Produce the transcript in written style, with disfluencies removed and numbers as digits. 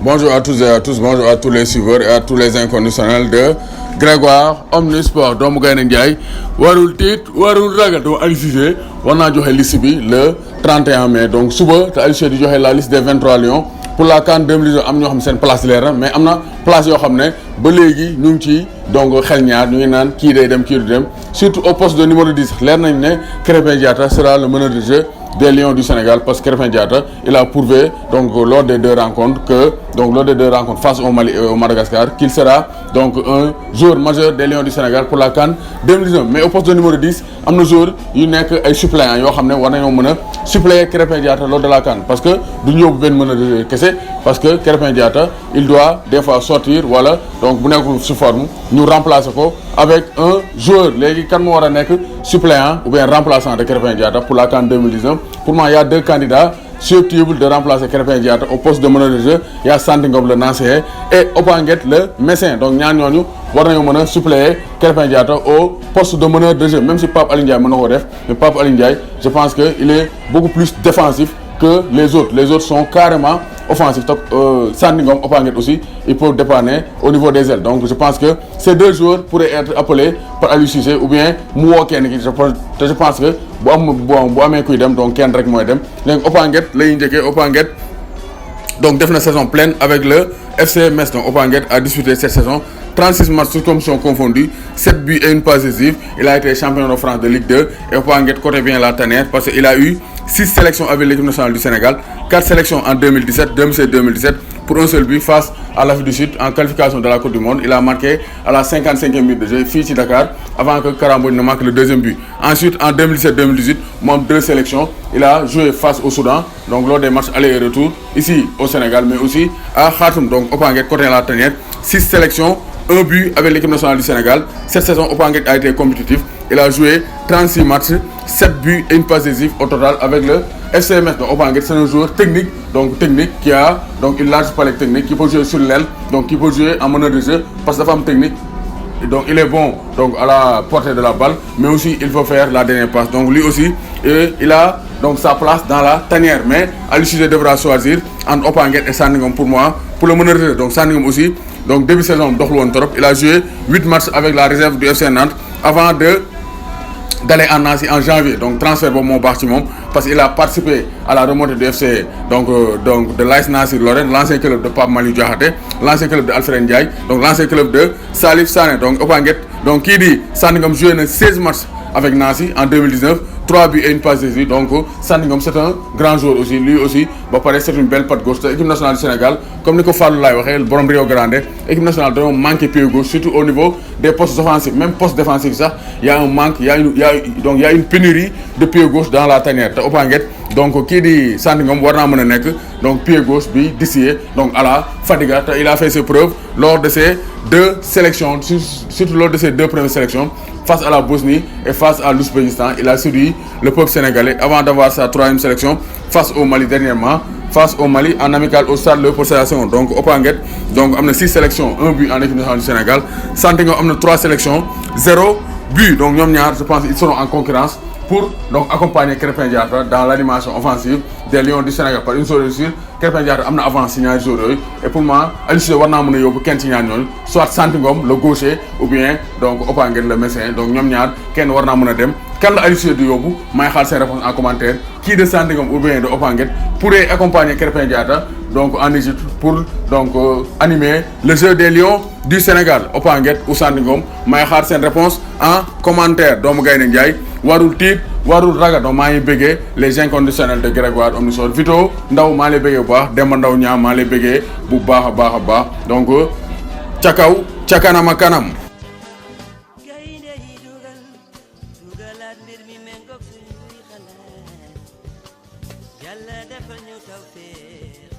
bonjour à tous et à tous, bonjour à tous les suiveurs et à tous les inconditionnels de Grégoire Omnisport doomu Gaynde Ndiaye warul tiit warul ragal donc Aliou Cissé war naa joxe liste bi le 31 mai donc suba te Aliou Cissé di joxe la liste des 23 lions pour la CAN 2019 am ñoo xam seen place leer na mais am na place yoo xam ne ba léegi ñu ngi ci donc xel ñaar ñu ngi naan kii day dem kii du dem surtout au poste de numéro 10 leer nañ ne Krépin Diatta sera le meneur de jeu des Lions du Sénégal parce que Krépin Diatta il a prouvé donc lors des deux rencontres face au Mali et au Madagascar qu'il sera donc un joueur majeur des Lions du Sénégal pour la CAN 2019 mais au poste de numéro 10 am na joueur yu nekk ay suppléants yoo xam ne war nañoo mën a suppléer Krépin Diatta lors de la CAN parce que du ñu yóbbu benn meneur de jeu kese parce que Krépin Diatta il doit des fois sortir wala donc bu nekkul sous forme ñu remplacer ko avec un joueur léegi kan moo war a nekk suppléant ou bien remplaçant de Krépin Diatta pour la CAN 2019 pour moi il y a deux candidats susceptibles de remplacer Krépin Diatta au poste de meneur de jeu il y a Santy Ngom le Nancéen et Opanguet le Messin donc ñaar ñooñu war nañoo mën a suppléer Krépin Diatta au poste de meneur de jeu même si Pape Alioune Ndiaye mën na ko def mais Pape Alioune Ndiaye je pense que il est beaucoup plus défensif que les autres sont carrément offensifs donc Santy Ngom Opanguet aussi il peut dépanner au niveau des ailes donc je pense que ces deux joueurs pourraient être appelés par Aliou Cissé ou bien mu woo kenn ki je pense que bu amee kuy dem donc kenn rek mooy dem léegi Opanguet lay njëkkee Opanguet donc def na saison pleine avec le FC Metz donc Opanguet a disputé cette saison 36 matchs toutes compétitions confondues 7 buts et une passe décisive il a été champion de France de Ligue 2 et Opanguet côté bien la tanière parce que il a eu 6 sélections avec l'équipe nationale du Sénégal 4 sélections en 2017 2016-2017 pour un seul but face à l'Afrique du Sud en qualification de la Coupe du Monde il a marqué à la 55e minute de jeu fii ci Dakar avant que Kara Mbodj ne marque le deuxième but ensuite en 2017-2018 moom 2 sélections il a joué face au Soudan donc lors des matchs aller et retour ici au Sénégal mais aussi à Khartoum donc Opanguet côté la tanière 6 sélections 1 but avec l'équipe nationale du Sénégal cette saison Opanguet a été compétitif il a joué 36 matchs 7 buts et une passe décisive au total avec le FC Metz donc Opanguet c'est un joueur technique qui a donc une large palette technique qui peut jouer sur l'aile donc qui peut jouer en meneur de jeu parce que dafa am technique donc il est bon donc à la portée de la balle mais aussi il faut faire la dernière passe donc lui aussi il a donc sa place dans la tanière mais Aliou Cissé devra choisir entre Opanguet et Santy Ngom pour moi pour le meneur de jeu donc Santy Ngom aussi donc début saison doxul woon trop il a joué 8 matchs avec la réserve du FC Nantes avant d'aller en Nancy en janvier donc transfert boobu moo baax ci moom parce qu'il a participé à la remontée du FC donc de l'AS Nancy Lorraine l'ancien club de Pape Malick Diakhaté l'ancien club de Alfred Ndiaye donc l'ancien club de Salif Sané donc Opanguet donc kii di Santy Ngom joué na 16 matchs avec Nancy en 2019 3 buts et une passe décisive donc Santy Ngom c'est un grand joueur aussi lui aussi ba pare c'est une belle patte gauche te équipe nationale du Sénégal comme ni ko Fallou laay waxee borom Rio Grande équipe nationale dañoo manqué pied gauche surtout au niveau des postes offensifs même poste défensif sax y a un manque il y a une pénurie de pied gauche dans la tanière te Opanguet donc kii di Santy Ngom war naa mën a nekk donc pied gauche bi dissiyé donc à la Fadiga te il a fait ses preuves lors de ces 2 sélections surtout lors de ces 2 premières sélections face à la Bosnie et face à l'Ouzbékistan il a séduit le peuple sénégalais avant d'avoir sa 3e sélection face au Mali dernièrement face au Mali en amical au stade Léopold Sédar Senghor donc Opanguet donc am na 6 sélections 1 but en équipe nationale du Sénégal Santy Ngom am na 3 sélections 0 but donc ñoom ñaar je pense ils seront en concurrence pour donc accompagner Krépin Diatta dans l'animation offensive des Lions du Sénégal par une chose sûre Krépin Diatta am na avance ci ñaari joueurs yooyu et pour moi Aliou Cissé war naa mën a yóbbu kenn ci ñaar ñooñu soit Santy Ngom le gaucher ou bien donc Opanguet le Messin donc ñoom ñaar kenn war naa mën a dem kan la Aliou Cissé di yóbbu may xaar seen réponse en commentaire qui de Santy Ngom ou bien de Opanguet pourrait accompagner Krépin Diatta donc en Égypte pour donc animer le jeu des Lions du Sénégal Opanguet ou Santy Ngom may xaar seen réponse en commentaire doomu Gaynde Ndiaye warul tiit warul ragal donc maa ngi bëggee les inconditionnels de Grégoire Omnisport Vito Ndaw maa lay bëggee bu baax Demba Ndaw ñaa maa lay bëggee bu baax a baax donc ca kaw ca kanam a kanam Yàlla defal ñu tawfeex